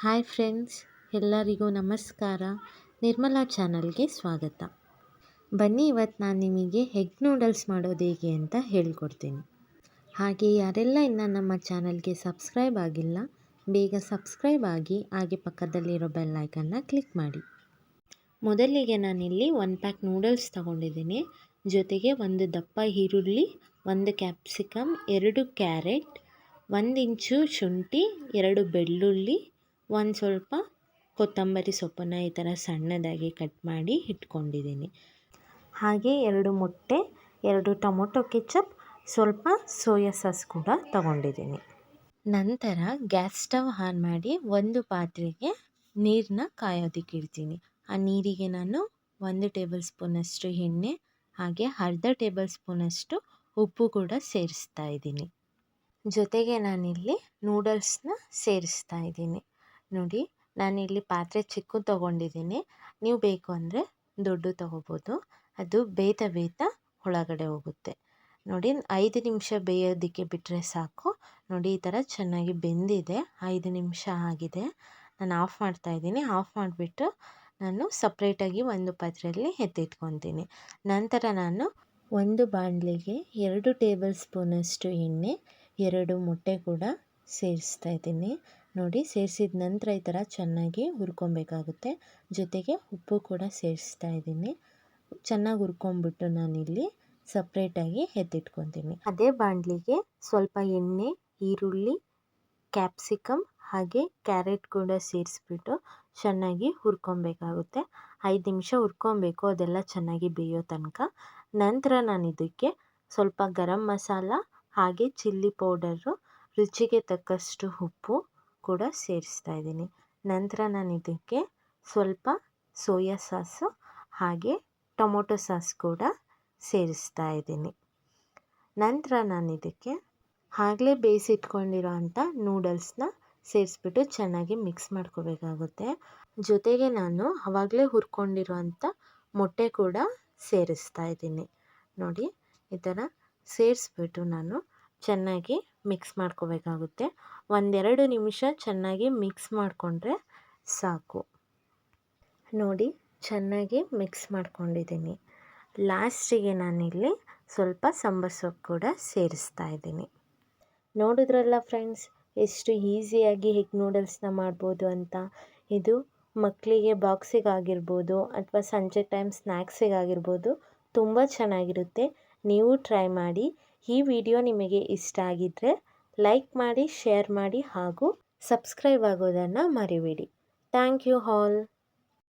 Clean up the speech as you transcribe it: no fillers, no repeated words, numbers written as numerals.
Hi friends, ಎಲ್ಲರಿಗೂ ನಮಸ್ಕಾರ. ನಿರ್ಮಲಾ ಚಾನಲ್ಗೆ ಸ್ವಾಗತ. ಬನ್ನಿ, ಇವತ್ತು ನಾನು ನಿಮಗೆ ಎಗ್ ನೂಡಲ್ಸ್ ಮಾಡೋದು ಹೇಗೆ ಅಂತ ಹೇಳ್ಕೊಡ್ತೀನಿ. ಹಾಗೆ ಯಾರೆಲ್ಲ ಇನ್ನು ನಮ್ಮ ಚಾನಲ್ಗೆ ಸಬ್ಸ್ಕ್ರೈಬ್ ಆಗಿಲ್ಲ, ಬೇಗ ಸಬ್ಸ್ಕ್ರೈಬ್ ಆಗಿ, ಹಾಗೆ ಪಕ್ಕದಲ್ಲಿರೋ ಬೆಲ್ ಐಕನ್ನ ಕ್ಲಿಕ್ ಮಾಡಿ. ಮೊದಲಿಗೆ ನಾನಿಲ್ಲಿ 1 ಪ್ಯಾಕ್ ನೂಡಲ್ಸ್ ತಗೊಂಡಿದ್ದೀನಿ. ಜೊತೆಗೆ 1 ದಪ್ಪ ಈರುಳ್ಳಿ, 1 ಕ್ಯಾಪ್ಸಿಕಮ್, 2 ಕ್ಯಾರೆಟ್, 1 ಇಂಚು ಶುಂಠಿ, 2 ಬೆಳ್ಳುಳ್ಳಿ, ಒಂದು ಸ್ವಲ್ಪ ಕೊತ್ತಂಬರಿ ಸೊಪ್ಪನ್ನು ಈ ಥರ ಸಣ್ಣದಾಗಿ ಕಟ್ ಮಾಡಿ ಇಟ್ಕೊಂಡಿದ್ದೀನಿ. ಹಾಗೆ 2 ಮೊಟ್ಟೆ, 2 ಟೊಮೊಟೊ ಕೆಚಪ್, ಸ್ವಲ್ಪ ಸೋಯಾ ಸಾಸ್ ಕೂಡ ತಗೊಂಡಿದ್ದೀನಿ. ನಂತರ ಗ್ಯಾಸ್ ಸ್ಟವ್ ಆನ್ ಮಾಡಿ ಒಂದು ಪಾತ್ರೆಗೆ ನೀರನ್ನ ಕಾಯೋದಕ್ಕೆ ಇಡ್ತೀನಿ. ಆ ನೀರಿಗೆ ನಾನು 1 ಟೇಬಲ್ ಸ್ಪೂನಷ್ಟು ಎಣ್ಣೆ ಹಾಗೆ ಅರ್ಧ ಟೇಬಲ್ ಸ್ಪೂನಷ್ಟು ಉಪ್ಪು ಕೂಡ ಸೇರಿಸ್ತಾ ಇದ್ದೀನಿ. ಜೊತೆಗೆ ನಾನಿಲ್ಲಿ ನೂಡಲ್ಸ್ನ ಸೇರಿಸ್ತಾ ಇದ್ದೀನಿ. ನೋಡಿ, ನಾನಿಲ್ಲಿ ಪಾತ್ರೆ ಚಿಕ್ಕದು ತೊಗೊಂಡಿದ್ದೀನಿ. ನೀವು ಬೇಕು ಅಂದರೆ ದೊಡ್ಡ ತೊಗೋಬೋದು. ಅದು ಬೇಯ್ತಾ ಒಳಗಡೆ ಹೋಗುತ್ತೆ. ನೋಡಿ, 5 ನಿಮಿಷ ಬೇಯೋದಕ್ಕೆ ಬಿಟ್ಟರೆ ಸಾಕು. ನೋಡಿ, ಈ ಥರ ಚೆನ್ನಾಗಿ ಬೆಂದಿದೆ. 5 ನಿಮಿಷ ಆಗಿದೆ. ನಾನು ಆಫ್ ಮಾಡ್ತಾಯಿದ್ದೀನಿ. ಆಫ್ ಮಾಡಿಬಿಟ್ಟು ನಾನು ಸಪ್ರೇಟಾಗಿ ಒಂದು ಪಾತ್ರೆಯಲ್ಲಿ ಎತ್ತಿಟ್ಕೊತೀನಿ. ನಂತರ ನಾನು ಒಂದು ಬಾಣಲೆಗೆ 2 ಟೇಬಲ್ ಸ್ಪೂನಷ್ಟು ಎಣ್ಣೆ, 2 ಮೊಟ್ಟೆ ಕೂಡ ಸೇರಿಸ್ತಾ ಇದ್ದೀನಿ. ನೋಡಿ, ಸೇರಿಸಿದ ನಂತರ ಈ ಥರ ಚೆನ್ನಾಗಿ ಹುರ್ಕೊಬೇಕಾಗುತ್ತೆ. ಜೊತೆಗೆ ಉಪ್ಪು ಕೂಡ ಸೇರಿಸ್ತಾ ಇದ್ದೀನಿ. ಚೆನ್ನಾಗಿ ಹುರ್ಕೊಂಬಿಟ್ಟು ನಾನಿಲ್ಲಿ ಸಪ್ರೇಟಾಗಿ ಎತ್ತಿಟ್ಕೊತೀನಿ. ಅದೇ ಬಾಣಲಿಗೆ ಸ್ವಲ್ಪ ಎಣ್ಣೆ, ಈರುಳ್ಳಿ, ಕ್ಯಾಪ್ಸಿಕಮ್ ಹಾಗೆ ಕ್ಯಾರೆಟ್ ಕೂಡ ಸೇರಿಸ್ಬಿಟ್ಟು ಚೆನ್ನಾಗಿ ಹುರ್ಕೊಬೇಕಾಗುತ್ತೆ. 5 ನಿಮಿಷ ಹುರ್ಕೊಬೇಕು, ಅದೆಲ್ಲ ಚೆನ್ನಾಗಿ ಬೇಯೋ ತನಕ. ನಂತರ ನಾನು ಇದಕ್ಕೆ ಸ್ವಲ್ಪ ಗರಂ ಮಸಾಲ ಹಾಗೆ ಚಿಲ್ಲಿ ಪೌಡರು, ರುಚಿಗೆ ತಕ್ಕಷ್ಟು ಉಪ್ಪು ಕೂಡ ಸೇರಿಸ್ತಾ ಇದ್ದೀನಿ. ನಂತರ ನಾನು ಇದಕ್ಕೆ ಸ್ವಲ್ಪ ಸೋಯಾ ಸಾಸು ಹಾಗೆ ಟೊಮೊಟೊ ಸಾಸ್ ಕೂಡ ಸೇರಿಸ್ತಾ ಇದ್ದೀನಿ. ನಂತರ ನಾನು ಇದಕ್ಕೆ ಆಗಲೇ ಬೇಯಿಸಿಟ್ಕೊಂಡಿರೋ ಅಂಥ ನೂಡಲ್ಸ್ನ ಸೇರಿಸ್ಬಿಟ್ಟು ಚೆನ್ನಾಗಿ ಮಿಕ್ಸ್ ಮಾಡ್ಕೋಬೇಕಾಗುತ್ತೆ. ಜೊತೆಗೆ ನಾನು ಆವಾಗಲೇ ಹುರ್ಕೊಂಡಿರೋ ಅಂಥ ಮೊಟ್ಟೆ ಕೂಡ ಸೇರಿಸ್ತಾ ಇದ್ದೀನಿ. ನೋಡಿ, ಈ ಥರ ಸೇರಿಸ್ಬಿಟ್ಟು ನಾನು ಚೆನ್ನಾಗಿ ಮಿಕ್ಸ್ ಮಾಡ್ಕೋಬೇಕಾಗುತ್ತೆ. 1-2 ನಿಮಿಷ ಚೆನ್ನಾಗಿ ಮಿಕ್ಸ್ ಮಾಡಿಕೊಂಡ್ರೆ ಸಾಕು. ನೋಡಿ, ಚೆನ್ನಾಗಿ ಮಿಕ್ಸ್ ಮಾಡ್ಕೊಂಡಿದ್ದೀನಿ. ಲಾಸ್ಟಿಗೆ ನಾನಿಲ್ಲಿ ಸ್ವಲ್ಪ ಸಾಂಬಾರು ಸೊಪ್ಪು ಕೂಡ ಸೇರಿಸ್ತಾ ಇದ್ದೀನಿ. ನೋಡಿದ್ರಲ್ಲ ಫ್ರೆಂಡ್ಸ್, ಎಷ್ಟು ಈಸಿಯಾಗಿ ಎಗ್ ನೂಡಲ್ಸ್ನ ಮಾಡ್ಬೋದು ಅಂತ. ಇದು ಮಕ್ಕಳಿಗೆ ಬಾಕ್ಸಿಗಾಗಿರ್ಬೋದು ಅಥವಾ ಸಂಜೆ ಟೈಮ್ ಸ್ನ್ಯಾಕ್ಸಿಗಾಗಿರ್ಬೋದು ತುಂಬ ಚೆನ್ನಾಗಿರುತ್ತೆ. ನೀವು ಟ್ರೈ ಮಾಡಿ. ಈ ವಿಡಿಯೋ ನಿಮಗೆ ಇಷ್ಟ ಆಗಿದ್ದರೆ ಲೈಕ್ ಮಾಡಿ, ಶೇರ್ ಮಾಡಿ ಹಾಗೂ ಸಬ್ಸ್ಕ್ರೈಬ್ ಆಗೋದನ್ನು ಮರಿಬೇಡಿ. Thank you all.